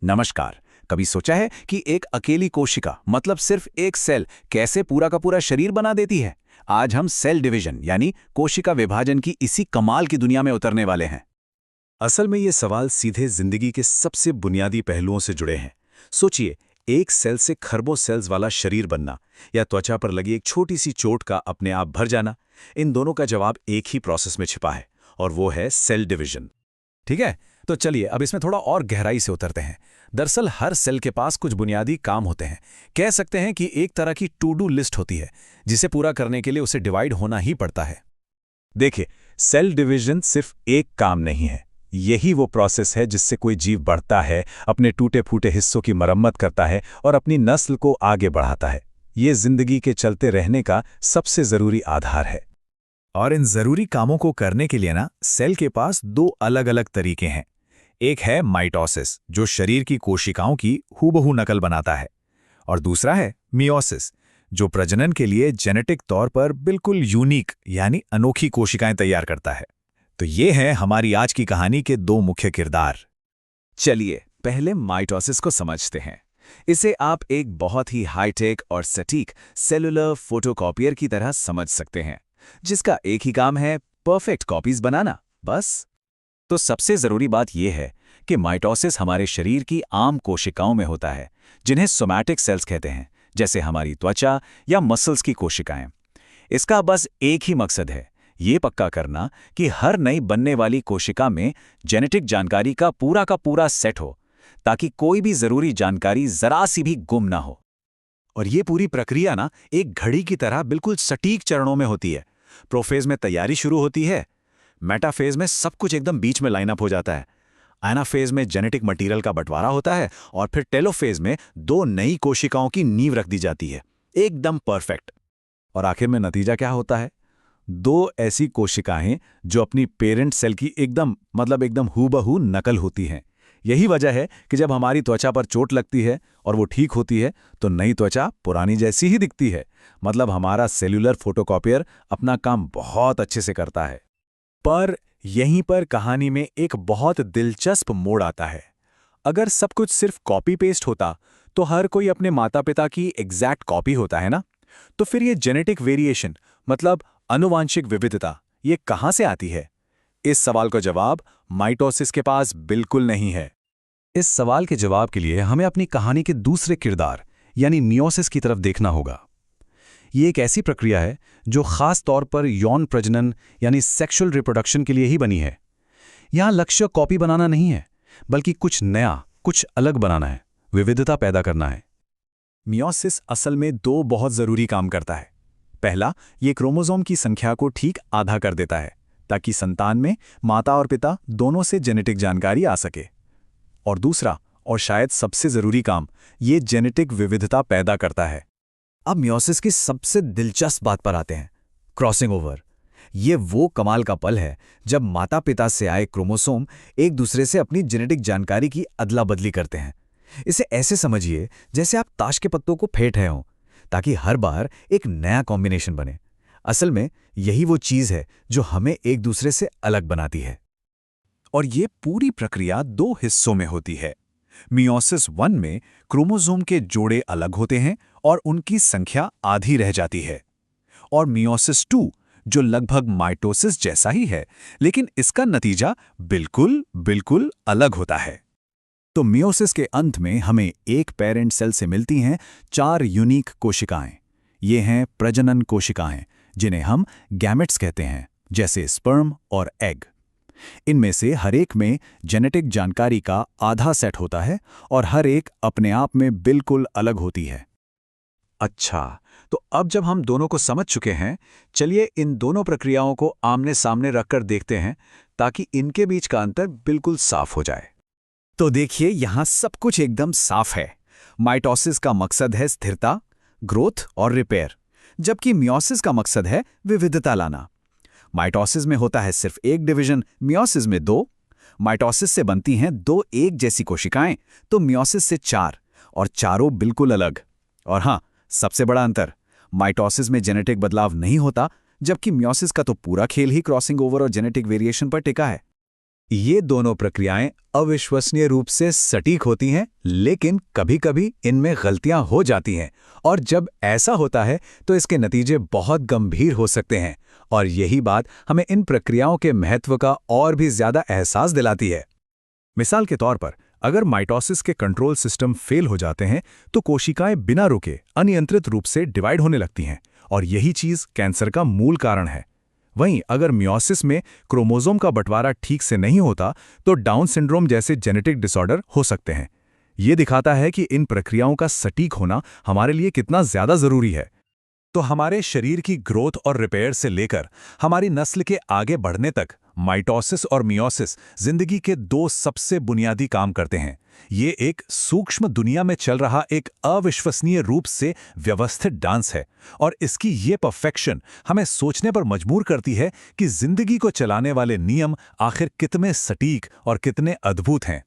नमस्कार। कभी सोचा है कि एक अकेली कोशिका मतलब सिर्फ एक सेल कैसे पूरा का पूरा शरीर बना देती है? आज हम सेल डिवीजन यानी कोशिका विभाजन की इसी कमाल की दुनिया में उतरने वाले हैं। असल में ये सवाल सीधे जिंदगी के सबसे बुनियादी पहलुओं से जुड़े हैं। सोचिए, एक सेल से खरबों सेल्स वाला शरीर बनना या त्वचा पर लगी एक छोटी सी चोट का अपने आप भर जाना, इन दोनों का जवाब एक ही प्रोसेस में छिपा है, और वो है सेल डिवीजन। ठीक है, तो चलिए अब इसमें थोड़ा और गहराई से उतरते हैं। दरअसल हर सेल के पास कुछ बुनियादी काम होते हैं। कह सकते हैं कि एक तरह की टू डू लिस्ट होती है, जिसे पूरा करने के लिए उसे डिवाइड होना ही पड़ता है। देखिए, सेल डिवीजन सिर्फ एक काम नहीं है, यही वो प्रोसेस है जिससे कोई जीव बढ़ता है, अपने टूटे फूटे हिस्सों की मरम्मत करता है और अपनी नस्ल को आगे बढ़ाता है। ये जिंदगी के चलते रहने का सबसे जरूरी आधार है। और इन जरूरी कामों को करने के लिए ना सेल के पास दो अलग अलग तरीके हैं। एक है माइटोसिस, जो शरीर की कोशिकाओं की हूबहू नकल बनाता है, और दूसरा है मियोसिस, जो प्रजनन के लिए जेनेटिक तौर पर बिल्कुल यूनिक यानी अनोखी कोशिकाएं तैयार करता है। तो ये हैं हमारी आज की कहानी के दो मुख्य किरदार। चलिए पहले माइटोसिस को समझते हैं। इसे आप एक बहुत ही हाईटेक और सटीक सेलुलर फोटोकॉपियर की तरह समझ सकते हैं, जिसका एक ही काम है परफेक्ट कॉपीज बनाना, बस। तो सबसे जरूरी बात यह है कि माइटोसिस हमारे शरीर की आम कोशिकाओं में होता है, जिन्हें सोमैटिक सेल्स कहते हैं, जैसे हमारी त्वचा या मसल्स की कोशिकाएं। इसका बस एक ही मकसद है, ये पक्का करना कि हर नई बनने वाली कोशिका में जेनेटिक जानकारी का पूरा सेट हो, ताकि कोई भी जरूरी जानकारी जरा सी भी गुम ना हो। और ये पूरी प्रक्रिया ना एक घड़ी की तरह बिल्कुल सटीक चरणों में होती है। प्रोफेज में तैयारी शुरू होती है, मेटाफेज में सब कुछ एकदम बीच में लाइन अप हो जाता है, एनाफेज में जेनेटिक मटेरियल का बंटवारा होता है, और फिर टेलोफेज में दो नई कोशिकाओं की नींव रख दी जाती है, एकदम परफेक्ट। और आखिर में नतीजा क्या होता है? दो ऐसी कोशिकाएं जो अपनी पेरेंट सेल की एकदम हूबहू नकल होती हैं। यही वजह है कि जब हमारी त्वचा पर चोट लगती है और वो ठीक होती है, तो नई त्वचा पुरानी जैसी ही दिखती है। मतलब हमारा सेल्यूलर फोटोकॉपियर अपना काम बहुत अच्छे से करता है। पर यहीं पर कहानी में एक बहुत दिलचस्प मोड़ आता है। अगर सब कुछ सिर्फ कॉपी पेस्ट होता तो हर कोई अपने माता पिता की एग्जैक्ट कॉपी होता है ना? तो फिर ये जेनेटिक वेरिएशन मतलब आनुवांशिक विविधता ये कहां से आती है? इस सवाल का जवाब माइटोसिस के पास बिल्कुल नहीं है। इस सवाल के जवाब के लिए हमें अपनी कहानी के दूसरे किरदार यानी मियोसिस की तरफ देखना होगा। ये एक ऐसी प्रक्रिया है जो खास तौर पर यौन प्रजनन यानी सेक्सुअल रिप्रोडक्शन के लिए ही बनी है। यहां लक्ष्य कॉपी बनाना नहीं है, बल्कि कुछ नया, कुछ अलग बनाना है, विविधता पैदा करना है। मियोसिस असल में दो बहुत जरूरी काम करता है। पहला, ये क्रोमोसोम की संख्या को ठीक आधा कर देता है, ताकि संतान में माता और पिता दोनों से जेनेटिक जानकारी आ सके। और दूसरा, और शायद सबसे जरूरी काम, ये जेनेटिक विविधता पैदा करता है। अब मियोसिस की सबसे दिलचस्प बात पर आते हैं, क्रॉसिंग ओवर। ये वो कमाल का पल है जब माता पिता से आए क्रोमोसोम एक दूसरे से अपनी जेनेटिक जानकारी की अदला बदली करते हैं। इसे ऐसे समझिए जैसे आप ताश के पत्तों को फेंट रहे हों, ताकि हर बार एक नया कॉम्बिनेशन बने। असल में यही वो चीज है जो हमें एक दूसरे से अलग बनाती है। और ये पूरी प्रक्रिया दो हिस्सों में होती है। मियोसिस 1 में क्रोमोसोम के जोड़े अलग होते हैं और उनकी संख्या आधी रह जाती है। और मियोसिस 2 जो लगभग माइटोसिस जैसा ही है, लेकिन इसका नतीजा बिल्कुल अलग होता है। तो मियोसिस के अंत में हमें एक पेरेंट सेल से मिलती हैं 4 यूनिक कोशिकाएं। ये हैं प्रजनन कोशिकाएं, जिन्हें हम गैमेट्स कहते हैं, जैसे स्पर्म और एग। इनमें से हर एक में जेनेटिक जानकारी का आधा सेट होता है और हर एक अपने आप में बिल्कुल अलग होती है। अच्छा, तो अब जब हम दोनों को समझ चुके हैं, चलिए इन दोनों प्रक्रियाओं को आमने सामने रखकर देखते हैं, ताकि इनके बीच का अंतर बिल्कुल साफ हो जाए। तो देखिए, यहां सब कुछ एकदम साफ है। माइटोसिस का मकसद है स्थिरता, ग्रोथ और रिपेयर, जबकि मियोसिस का मकसद है विविधता लाना। माइटोसिस में होता है सिर्फ एक डिवीजन, मियोसिस में 2। माइटोसिस से बनती हैं 2 एक जैसी कोशिकाएं, तो मियोसिस से 4, और चारों बिल्कुल अलग। और हां, सबसे बड़ा अंतर, माइटोसिस में जेनेटिक बदलाव नहीं होता, जबकि मियोसिस का तो पूरा खेल ही क्रॉसिंग ओवर और जेनेटिक वेरिएशन पर टिका है। ये दोनों प्रक्रियाएं अविश्वसनीय रूप से सटीक होती हैं, लेकिन कभी-कभी इनमें गलतियां हो जाती हैं और जब ऐसा होता है तो इसके नतीजे बहुत गंभीर हो सकते हैं और यही बात हमें इन प्रक्रियाओं के महत्व का और भी ज्यादा एहसास दिलाती है। मिसाल के तौर पर, अगर माइटोसिस के कंट्रोल सिस्टम फेल हो जाते हैं तो कोशिकाएं बिना रुके अनियंत्रित रूप से डिवाइड होने लगती हैं और यही चीज कैंसर का मूल कारण है। वहीं अगर मियोसिस में क्रोमोसोम का बंटवारा ठीक से नहीं होता तो डाउन सिंड्रोम जैसे जेनेटिक डिसऑर्डर हो सकते हैं। ये दिखाता है कि इन प्रक्रियाओं का सटीक होना हमारे लिए कितना ज्यादा जरूरी है। तो हमारे शरीर की ग्रोथ और रिपेयर से लेकर हमारी नस्ल के आगे बढ़ने तक माइटोसिस और मियोसिस जिंदगी के दो सबसे बुनियादी काम करते हैं। ये एक सूक्ष्म दुनिया में चल रहा एक अविश्वसनीय रूप से व्यवस्थित डांस है और इसकी ये परफेक्शन हमें सोचने पर मजबूर करती है कि जिंदगी को चलाने वाले नियम आखिर कितने सटीक और कितने अद्भुत हैं।